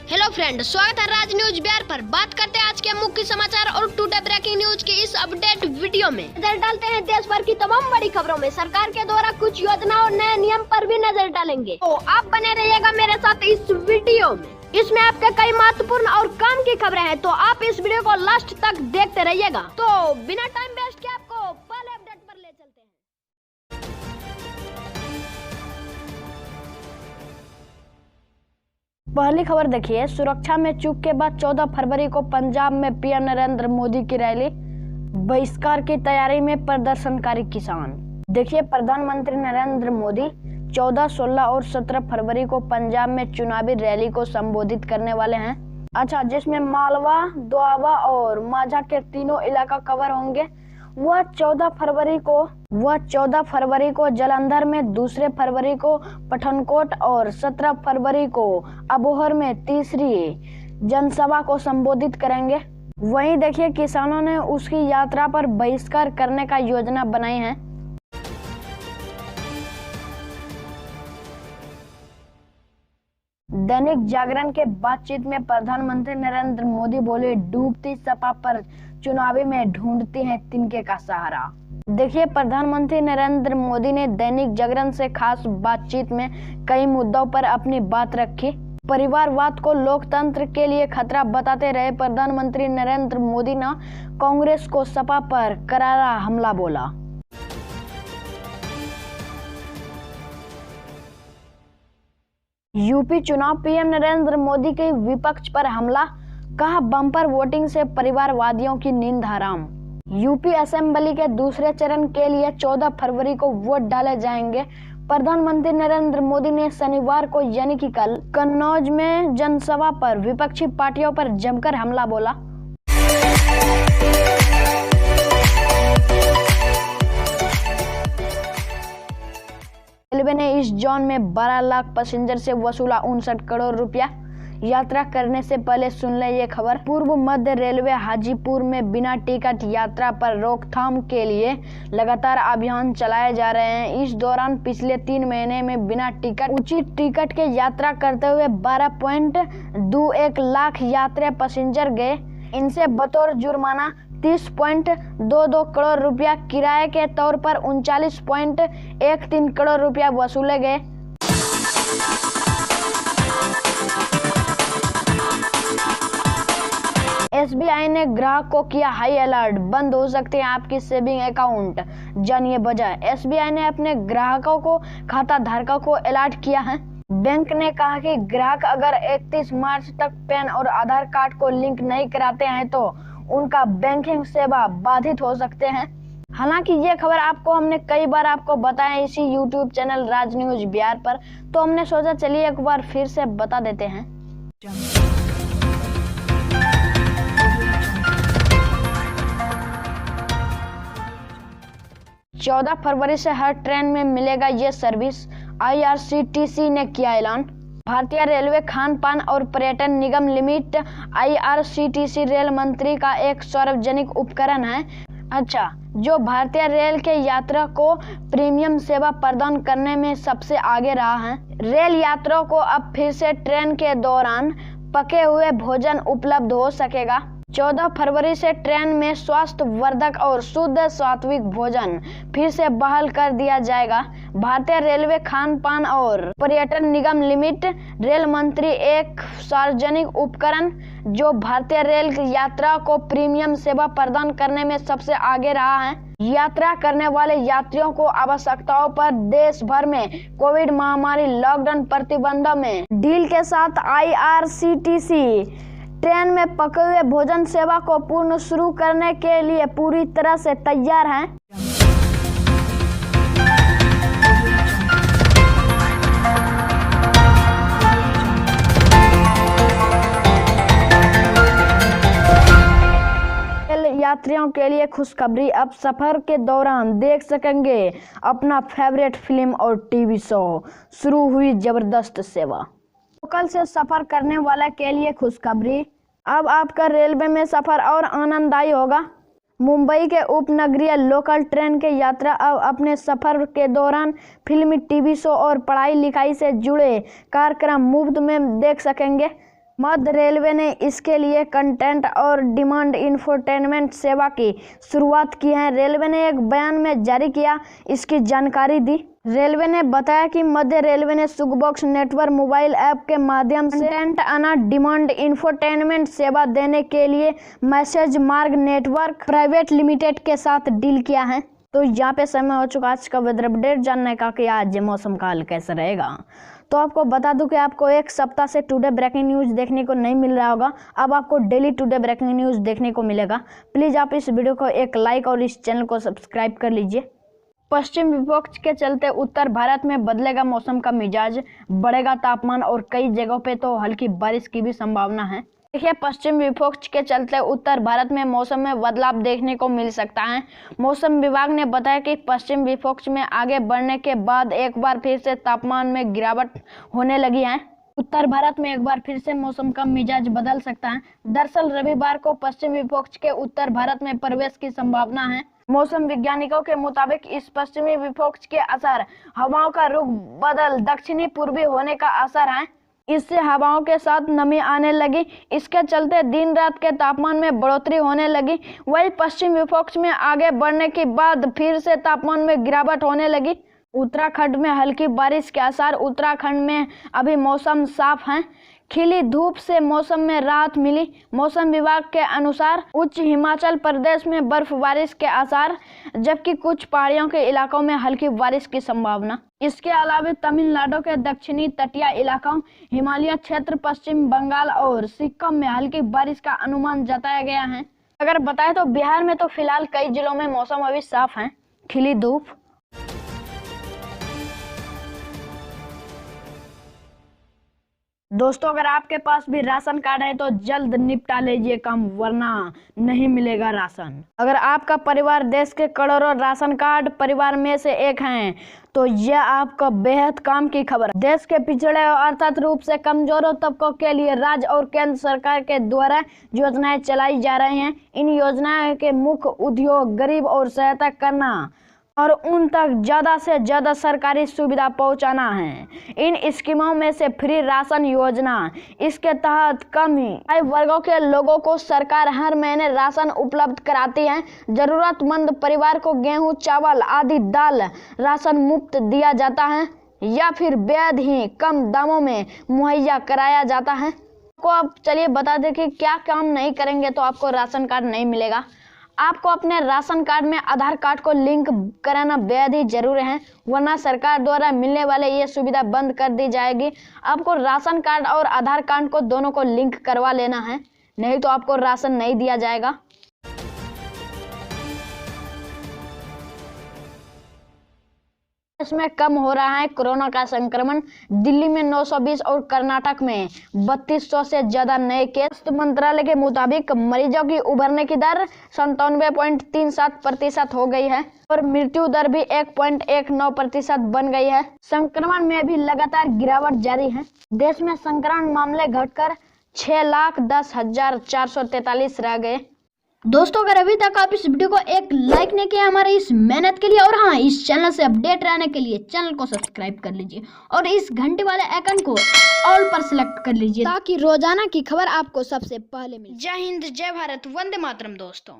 Hello friend, स्वागत है राज news Bihar पर। बात करते हैं आज के मुख्य समाचार और टुडे ब्रेकिंग न्यूज के इस अपडेट वीडियो में। नजर डालते हैं देश भर की तमाम बड़ी खबरों में। सरकार के द्वारा कुछ योजना और नए नियम पर भी नजर डालेंगे, तो आप बने रहिएगा मेरे साथ इस वीडियो में। इसमें आपके कई महत्वपूर्ण और काम की खबरें हैं, तो आप इस वीडियो को लास्ट तक देखते रहिएगा। तो बिना टाइम वेस्ट किए आपको पहले अपडेट पर ले चलते हैं। पहली खबर देखिए, सुरक्षा में चूक के बाद 14 फरवरी को पंजाब में पीएम नरेंद्र मोदी की रैली, बहिष्कार की तैयारी में प्रदर्शनकारी किसान। देखिए, प्रधानमंत्री नरेंद्र मोदी 14, 16 और 17 फरवरी को पंजाब में चुनावी रैली को संबोधित करने वाले हैं। अच्छा, जिसमें मालवा, दोआबा और माझा के तीनों इलाका कवर होंगे। वह 14 फरवरी को जालंधर में, 2 फरवरी को पठानकोट और 17 फरवरी को अबोहर में तीसरी जनसभा को संबोधित करेंगे। वहीं देखिए, किसानों ने उसकी यात्रा पर बहिष्कार करने का योजना बनाई है। दैनिक जागरण के बातचीत में प्रधानमंत्री नरेंद्र मोदी बोले, डूबती सपा पर चुनावी में ढूंढती हैं तिनके का सहारा। देखिए, प्रधानमंत्री नरेंद्र मोदी ने दैनिक जागरण से खास बातचीत में कई मुद्दों पर अपनी बात रखी। परिवारवाद को लोकतंत्र के लिए खतरा बताते रहे प्रधानमंत्री नरेंद्र मोदी ने कांग्रेस को सपा पर करारा हमला बोला। यूपी चुनाव, पीएम नरेंद्र मोदी के विपक्ष पर हमला, कहा बम्पर वोटिंग से परिवारवादियों की नींद हराम। यूपी असेंबली के दूसरे चरण के लिए 14 फरवरी को वोट डाले जाएंगे। प्रधानमंत्री नरेंद्र मोदी ने शनिवार को यानी कि कल कन्नौज में जनसभा पर विपक्षी पार्टियों पर जमकर हमला बोला। रेलवे ने इस जोन में 12 लाख पैसेंजर से वसूला 59 करोड़ रुपया। यात्रा करने से पहले सुन ले ये खबर। पूर्व मध्य रेलवे हाजीपुर में बिना टिकट यात्रा पर रोकथाम के लिए लगातार अभियान चलाए जा रहे हैं। इस दौरान पिछले 3 महीने में बिना टिकट, उचित टिकट के यात्रा करते हुए 12.21 लाख यात्री पैसेंजर गए। इनसे बतौर जुर्माना 30.22 करोड़ रुपया, किराए के तौर पर 39.13 करोड़ रुपया वसूले गए। एसबीआई ने ग्राहक को किया हाई अलर्ट, बंद हो सकते हैं आपकी सेविंग अकाउंट, जानिए वजह। एसबीआई ने अपने ग्राहकों को, खाता धारकों को अलर्ट किया है। बैंक ने कहा कि ग्राहक अगर 31 मार्च तक पैन और आधार कार्ड को लिंक नहीं कराते हैं तो उनका बैंकिंग सेवा बाधित हो सकते हैं। हालांकि ये खबर आपको हमने कई बार आपको बताया इसी यूट्यूब चैनल राज न्यूज बिहार पर, तो हमने सोचा चलिए एक बार फिर से बता देते हैं। 14 फरवरी से हर ट्रेन में मिलेगा ये सर्विस, आईआरसीटीसी ने किया ऐलान। भारतीय रेलवे खान पान और पर्यटन निगम लिमिटेड आईआरसीटीसी रेल मंत्री का एक सार्वजनिक उपकरण है। अच्छा, जो भारतीय रेल के यात्रा को प्रीमियम सेवा प्रदान करने में सबसे आगे रहा है। रेल यात्रियों को अब फिर से ट्रेन के दौरान पके हुए भोजन उपलब्ध हो सकेगा। 14 फरवरी से ट्रेन में स्वास्थ्यवर्धक और शुद्ध सात्विक भोजन फिर से बहाल कर दिया जाएगा। भारतीय रेलवे खान पान और पर्यटन निगम लिमिटेड रेल मंत्री एक सार्वजनिक उपकरण जो भारतीय रेल यात्रा को प्रीमियम सेवा प्रदान करने में सबसे आगे रहा है। यात्रा करने वाले यात्रियों को आवश्यकताओं पर देश भर में कोविड महामारी लॉकडाउन प्रतिबंधों में ढील के साथ आईआरसीटीसी ट्रेन में पके हुए भोजन सेवा को पूर्ण शुरू करने के लिए पूरी तरह से तैयार है। यात्रियों के लिए खुशखबरी, अब सफर के दौरान देख सकेंगे अपना फेवरेट फिल्म और टीवी शो। शुरू हुई जबरदस्त सेवा। लोकल से सफर करने वाला के लिए खुशखबरी, अब आपका रेलवे में सफर और आनंददायी होगा। मुंबई के उपनगरीय लोकल ट्रेन के यात्रा अब अपने सफर के दौरान फिल्मी, टीवी शो और पढ़ाई लिखाई से जुड़े कार्यक्रम मुफ्त में देख सकेंगे। मध्य रेलवे ने इसके लिए कंटेंट और डिमांड इंफोटेनमेंट सेवा की शुरुआत की है। रेलवे ने एक बयान में जारी किया इसकी जानकारी दी। रेलवे ने बताया कि मध्य रेलवे ने सुगबॉक्स नेटवर्क मोबाइल ऐप के माध्यम से कंटेंट ऑन डिमांड इंफोटेनमेंट सेवा देने के लिए मैसेज मार्ग नेटवर्क प्राइवेट लिमिटेड के साथ डील किया है। तो यहाँ पे समय हो चुका आज का वेदर अपडेट जानने का कि आज मौसम का हाल कैसा रहेगा। तो आपको बता दूं कि आपको एक सप्ताह से टुडे ब्रेकिंग न्यूज़ देखने को नहीं मिल रहा होगा, अब आपको डेली टुडे ब्रेकिंग न्यूज़ देखने को मिलेगा। प्लीज़ आप इस वीडियो को एक लाइक और इस चैनल को सब्सक्राइब कर लीजिए। पश्चिम विपक्ष के चलते उत्तर भारत में बदलेगा मौसम का मिजाज, बढ़ेगा तापमान और कई जगहों पे तो हल्की बारिश की भी संभावना है। देखिए, पश्चिम विपक्ष के चलते उत्तर भारत में मौसम में बदलाव देखने को मिल सकता है। मौसम विभाग ने बताया कि पश्चिम विपक्ष में आगे बढ़ने के बाद एक बार फिर से तापमान में गिरावट होने लगी है। उत्तर भारत में एक बार फिर से मौसम का मिजाज बदल सकता है। दरअसल रविवार को पश्चिम विपक्ष के उत्तर भारत में प्रवेश की संभावना है। मौसम वैज्ञानिकों के मुताबिक इस पश्चिमी विपक्ष के असर हवाओं का रुख बदल दक्षिणी पूर्वी होने का असर है। इससे हवाओं के साथ नमी आने लगी, इसके चलते दिन रात के तापमान में बढ़ोतरी होने लगी। वही पश्चिम विपक्ष में आगे बढ़ने के बाद फिर से तापमान में गिरावट होने लगी। उत्तराखंड में हल्की बारिश के आसार। उत्तराखंड में अभी मौसम साफ है, खिली धूप से मौसम में राहत मिली। मौसम विभाग के अनुसार उच्च हिमाचल प्रदेश में बर्फबारी के आसार, जबकि कुछ पहाड़ियों के इलाकों में हल्की बारिश की संभावना। इसके अलावा तमिलनाडु के दक्षिणी तटीय इलाकों, हिमालय क्षेत्र, पश्चिम बंगाल और सिक्किम में हल्की बारिश का अनुमान जताया गया है। अगर बताएं तो बिहार में तो फिलहाल कई जिलों में मौसम अभी साफ है, खिली धूप। दोस्तों, अगर आपके पास भी राशन कार्ड है तो जल्द निपटा लीजिए काम, वरना नहीं मिलेगा राशन। अगर आपका परिवार देश के करोड़ों राशन कार्ड परिवार में से एक है तो यह आपको बेहद काम की खबर है। देश के पिछड़े और अर्थात रूप से कमजोर तबकों के लिए राज्य और केंद्र सरकार के द्वारा योजनाएं चलाई जा रही हैं। इन योजनाओं के मुख्य उद्योग गरीब और सहायता करना और उन तक ज्यादा से ज्यादा सरकारी सुविधा पहुंचाना है। इन स्कीमों में से फ्री राशन योजना, इसके तहत कम आय वर्गों के लोगों को सरकार हर महीने राशन उपलब्ध कराती है। जरूरतमंद परिवार को गेहूं, चावल आदि दाल राशन मुफ्त दिया जाता है या फिर बेहद ही कम दामों में मुहैया कराया जाता है। आपको अब चलिए बता दें कि क्या काम नहीं करेंगे तो आपको राशन कार्ड नहीं मिलेगा। आपको अपने राशन कार्ड में आधार कार्ड को लिंक कराना बेहद ही जरूरी है, वरना सरकार द्वारा मिलने वाले ये सुविधा बंद कर दी जाएगी। आपको राशन कार्ड और आधार कार्ड को दोनों को लिंक करवा लेना है, नहीं तो आपको राशन नहीं दिया जाएगा। इसमें कम हो रहा है कोरोना का संक्रमण। दिल्ली में 920 और कर्नाटक में 3200 से ज्यादा नए केस। स्वास्थ्य मंत्रालय के मुताबिक मरीजों की उभरने की दर 97.37% हो गई है और मृत्यु दर भी 1.19% बन गई है। संक्रमण में भी लगातार गिरावट जारी है। देश में संक्रमण मामले घटकर 6,10,443 रह गए। दोस्तों, अगर अभी तक आप इस वीडियो को एक लाइक नहीं किया हमारी इस मेहनत के लिए, और हाँ, इस चैनल से अपडेट रहने के लिए चैनल को सब्सक्राइब कर लीजिए और इस घंटे वाले आइकन को ऑल पर सिलेक्ट कर लीजिए ताकि रोजाना की खबर आपको सबसे पहले मिले। जय हिंद, जय भारत, वंदे मातरम दोस्तों।